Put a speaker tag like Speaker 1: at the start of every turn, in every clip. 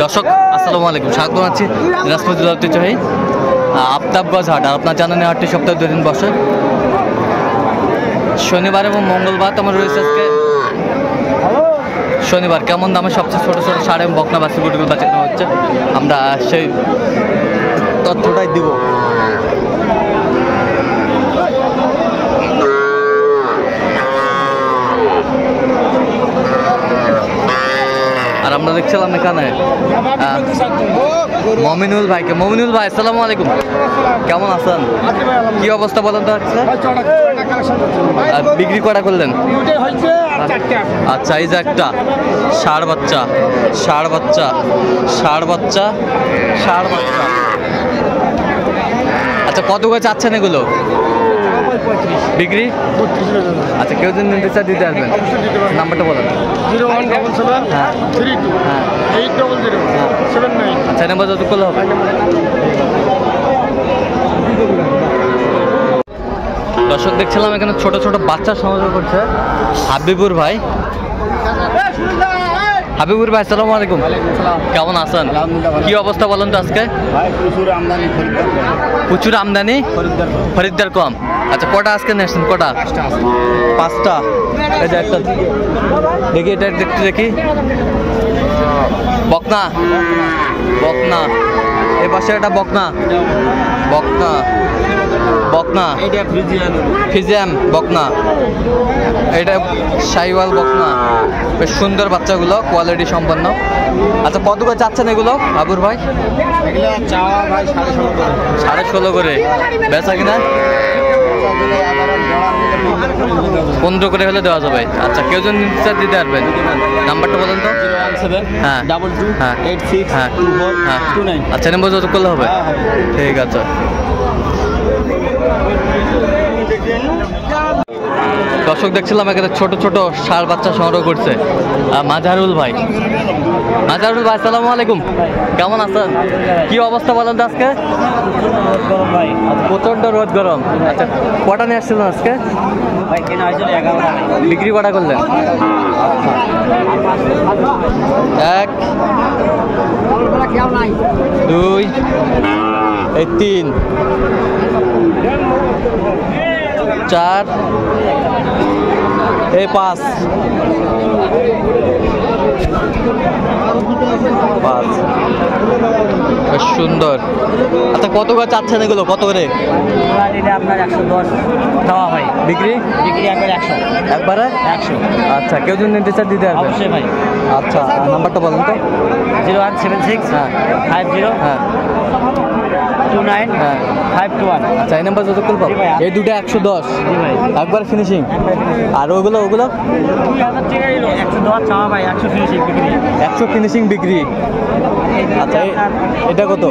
Speaker 1: দর্শক আসসালামু আলাইকুম, স্বাগত জানাচ্ছি দিনাজপুর জেলার ঐতিহ্যবাহী আফতাবগঞ্জ হাট। আর আপনার জানেন হাটটি সপ্তাহে 2 দিন বসে, শনিবার এবং মঙ্গলবার। আমার রয়েছে আজকে শনিবার। কেমন দামে সবচেয়ে ছোটো ছোটো ষাঁড় এবং বকনা বাছুর গুটিগুলো বাচ্চা কেনা হচ্ছে, আমরা সেই তথ্যটাই দিব। আর আমরা দেখছিলাম এখানে মমিনুল ভাইকে। মমিনুল ভাই আসসালামু আলাইকুম, কেমন আছেন? কি অবস্থা বলেন তো? বিক্রি করা করলেন? আচ্ছা, এই যে একটা ষাঁড় বাচ্চা, ষাঁড় বাচ্চা, ষাঁড় বাচ্চা, ষাঁড় বাচ্চা। আচ্ছা, কত করে চাচ্ছেন এগুলো বিক্রি? আচ্ছা, কেউ যদি নিতে চায় দিতে আসবেন, নাম্বারটা বলেন। 0177 আচ্ছা, এই নাম্বার যত করলে হবে। দর্শক দেখছিলাম এখানে ছোট ছোট বাচ্চা সংগ্রহ করছে হাবিবুর ভাই। হাবিবুর ভাই আসসালামু আলাইকুম, কেমন আছেন? কি অবস্থা বলেন তো আজকে? প্রচুর আমদানি, খরিদ্দার কম। আচ্ছা, কটা আজকে নিয়েছেন? কটা? 5টা। এই যে একটা দেখি, এটা দেখতে দেখি। বকনা, বকনা। এই পাশে একটা বকনা, বকনা, বকনা। ফিজিয়াম বকনা, এটা শাহিওয়াল বকনা। বেশ সুন্দর বাচ্চাগুলো, কোয়ালিটি সম্পন্ন। আচ্ছা, কত করে চাচ্ছেন এগুলো হাবুর ভাই? 16.5 করে। বেচা কিনা 15 করে হলে দেওয়া যাবে। আচ্ছা, কেউ যদি নিতে দিতে পারবেন, নাম্বারটা বলেন তো। 01722862429। আচ্ছা, নাম্বার যত করলে হবে। ঠিক আছে। দর্শক দেখছিলাম এখানে ছোট ছোট ষাঁড় বাচ্চা সংগ্রহ করছে মাজারুল ভাই। মাজারুল ভাই আসসালামু আলাইকুম, কেমন আছেন? কি অবস্থা বলেন তো আজকে? প্রচন্ড রোদ, গরম। আচ্ছা, কটা নিয়ে আসছিলেন আজকে? বিক্রি কটা করলেন? 1 2 3 4 5 বেশ সুন্দর। আচ্ছা, কত করে চাচ্ছেন এগুলো? কত করে?
Speaker 2: আপনার 110 দেওয়া হয়।
Speaker 1: বিক্রি?
Speaker 2: বিক্রি একবার 100।
Speaker 1: একবারে
Speaker 2: 100।
Speaker 1: আচ্ছা, কেউ যদি নিতে চায় দিতে আসবে?
Speaker 2: অবশ্যই ভাই।
Speaker 1: আচ্ছা, নাম্বারটা বলেন তো।
Speaker 2: 0176 50 29 521।
Speaker 1: আচ্ছা, এই নাম্বার যত করবো। এই দুটো 110 একবার ফিনিশিং। আর ওগুলো ওগুলো
Speaker 2: 110 চাওয়া ভাই, 100 ফিনিশিং বিক্রি।
Speaker 1: 100 ফিনিশিং বিক্রি। আচ্ছা, এটা কত?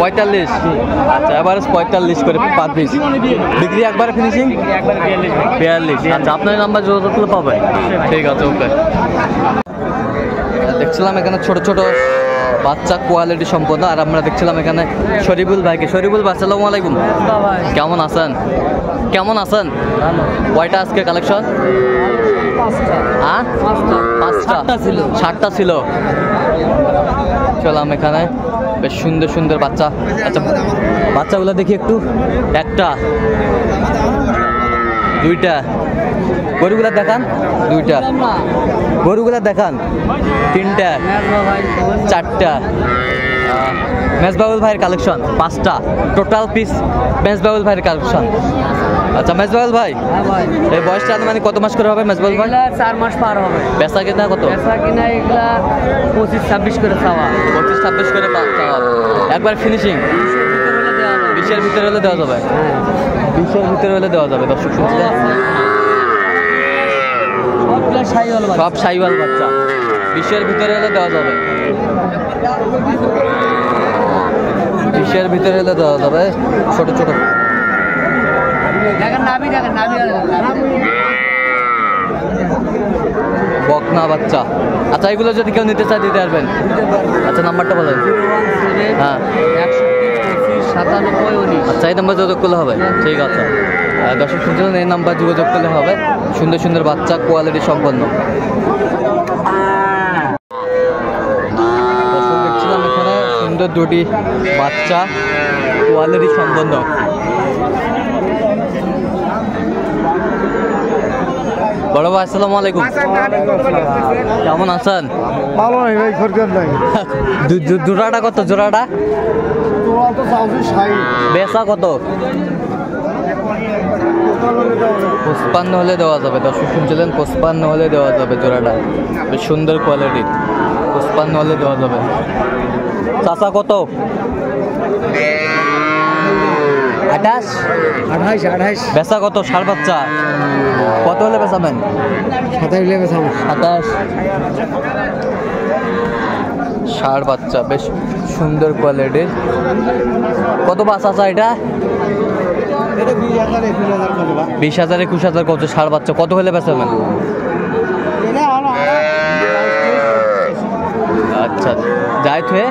Speaker 1: 45। আচ্ছা, এবার 45 করে পার পিস বিক্রি। একবার ফিনিশিং
Speaker 2: একবার
Speaker 1: 42। আচ্ছা, আপনার নাম্বার যত করলে পাবে। ঠিক আছে, ওকে। দেখছিলাম এখানে ছোট ছোট বাচ্চা, কোয়ালিটি সম্পন্ন। আর আমরা দেখছিলাম এখানে শরীফুল ভাইকে। শরীফুল ভাই আসসালামু আলাইকুম, কেমন আছেন? কেমন আছেন? কয়টা আজকে কালেকশন? 5টা ছিল, 7টা ছিল। চলাম এখানে বেশ সুন্দর সুন্দর বাচ্চা। আচ্ছা, বাচ্চাগুলো দেখি একটু। 1টা 2টা। গরুগুলা দেখান। 2টা। গরুগুলা দেখান। 3টা 4টা। মেজবাউল ভাইয়ের কালেকশন 5টা। টোটাল পিস মেজবাউল ভাইয়ের কালেকশন। আচ্ছা, মেজবাউল ভাই এই বয়সটা মানে কত মাস করে হবে মেজবাউল ভাই?
Speaker 2: 4 মাস পার হবে।
Speaker 1: বেচা কিনা কত?
Speaker 2: বেচা কিনা এগুলা 25-26 করে চাওয়া।
Speaker 1: 25-26 করে চাওয়া। একবার ফিনিশিং 20-এর ভিতরে হলে দেওয়া যাবে। 20-এর ভিতরে হলে দেওয়া যাবে। দর্শক শুনছিলেন, সব শাহিওয়াল বাচ্চা। 20-এর ভিতরে হলে দেওয়া যাবে। 20-এর ভিতরে হলে দেওয়া যাবে। ছোট ছোট বকনা বাচ্চা। আচ্ছা, এগুলো যদি কেউ নিতে চায় দিতে পারবেন? আচ্ছা, নাম্বারটা বলেন।
Speaker 2: 97-19।
Speaker 1: আচ্ছা, এই নাম্বার যোগাযোগ করলে হবে। ঠিক আছে, দর্শক শুনছিলেন, এই নাম্বার যোগাযোগ করলে হবে। সুন্দর সুন্দর বাচ্চা, কোয়ালিটি সম্পন্ন। সুন্দর দুটি বাচ্চা, কোয়ালিটি সম্পন্ন। বড় ভাই আসসালামু আলাইকুম, কেমন আছেন?
Speaker 3: ভালো নাই ভাই, খরচ নাই।
Speaker 1: জোড়াটা কত? জোড়াটা
Speaker 3: তোমার তো চাউছি 60,
Speaker 1: বেচা কত? 55 হলে দেওয়া যাবে। দর্শক শুনছিলেন, 55 হলে দেওয়া যাবে জোড়াটা, বেশ সুন্দর কোয়ালিটির। 55 হলে দেওয়া যাবে। চাচা কত? 28।
Speaker 3: 28
Speaker 1: বেচা কত? ষাঁড় বাচ্চা কত হলে বেচাবেন?
Speaker 3: 27 লেবে সামনে।
Speaker 1: 27। ষাঁড় বাচ্চা বেশ সুন্দর কোয়ালিটির। কত বাচ্চা আছে এটা?
Speaker 3: এটা 20,000 21,000 কত বা?
Speaker 1: 20,000 21,000 কত ষাঁড় বাচ্চা? কত হলে বেচাবেন?
Speaker 3: এটা হলো
Speaker 1: আচ্ছা, যাই থুয়ে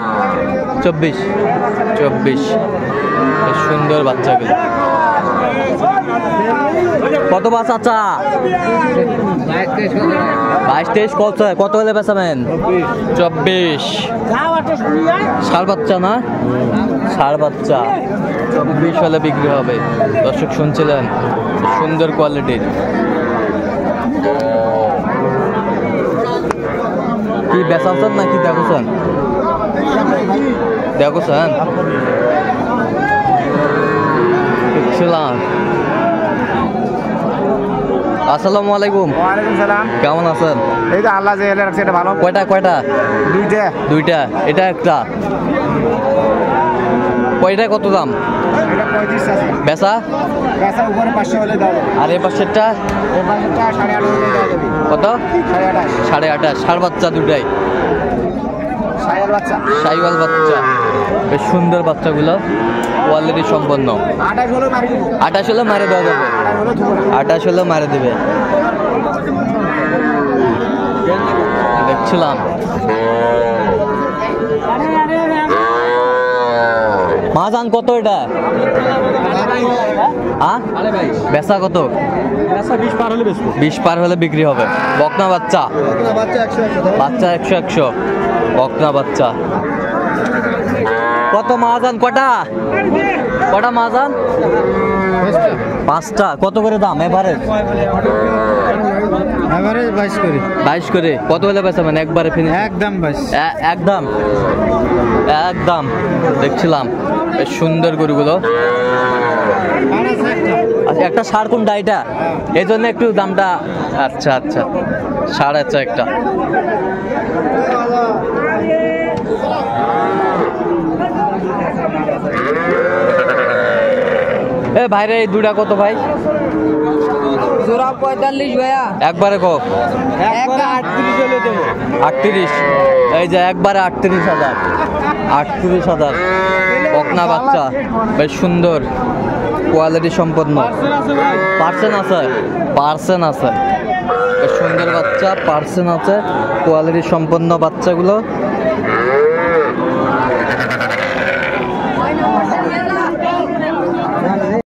Speaker 1: 24। বেশ সুন্দর বাচ্চাগুলো। কত বাচ্চা? 22-23 কত হলে বেচাবেন? 24। ষাঁড় বাচ্চা না? ষাঁড় বাচ্চা 24 হলে বিক্রি হবে। দর্শক শুনছিলেন, সুন্দর কোয়ালিটির। কি বেচাচ্ছেন নাকি দেখছেন? দেখছেন দেখছিলাম। আসসালামু আলাইকুম,
Speaker 3: ওয়ালাইকুম সালাম।
Speaker 1: কেমন আছেন?
Speaker 3: এই তো আল্লাহ যে এলে রাখছে, এটা ভালো।
Speaker 1: কয়টা?
Speaker 3: দুইটা।
Speaker 1: এটা একটা। কয়টা কত দাম?
Speaker 3: এটা 35 আছে।
Speaker 1: বেচা
Speaker 3: গাছের উপরে 500 হলে দাও।
Speaker 1: আর এই পাশেরটা
Speaker 3: এই পাশেরটা 28.5 হলে দাও যাবে।
Speaker 1: কত?
Speaker 3: 28.5
Speaker 1: 28.5। ষাঁড় বাচ্চা দুটাই,
Speaker 3: সাইয়াল বাচ্চা।
Speaker 1: সাইওয়াল বাচ্চা, বেশ সুন্দর বাচ্চাগুলো, কোয়ালিটি সম্পন্ন।
Speaker 3: 28 হলে মারি দিব।
Speaker 1: 28 হলে মারে দেওয়া যাবে।
Speaker 3: 28 হলে ধুবো না।
Speaker 1: 28 হলে মারে দেবে। দেখছিলাম। মাজান কত এটা? বেচা কত?
Speaker 3: 20 পার হলে বেচবো।
Speaker 1: 20 পার হলে বিক্রি হবে। বকনা বাচ্চা,
Speaker 3: বাচ্চা 100
Speaker 1: বাচ্চা 100 বকনা বাচ্চা। কত মাজান? কটা মাজান? 5টা। কত করে দাম এবারে?
Speaker 3: এবারে 22 করে।
Speaker 1: 22 করে। কত হলে বেচাবেন একবারে? ফিনিশ
Speaker 3: একদম 22।
Speaker 1: একদম দেখছিলাম, বেশ সুন্দর গরুগুলো। আচ্ছা, একটা ষাঁড় কোনটা? এটা এই জন্য একটু দামটা। আচ্ছা, ষাঁড় আচ্ছা একটা। এ ভাইরে, এই দুটা কত ভাই?
Speaker 2: জোড়া 45 ভাইয়া।
Speaker 1: একবারে কো?
Speaker 2: একবারে 38 হলে দেবো।
Speaker 1: 38। এই যে একবারে 38,000। 38,000 বকনা বাচ্চা, বেশ সুন্দর কোয়ালিটি সম্পন্ন। পার্সেন্ট আছে। বেশ সুন্দর বাচ্চা, পার্সেন্ট আছে, কোয়ালিটি সম্পন্ন বাচ্চাগুলো।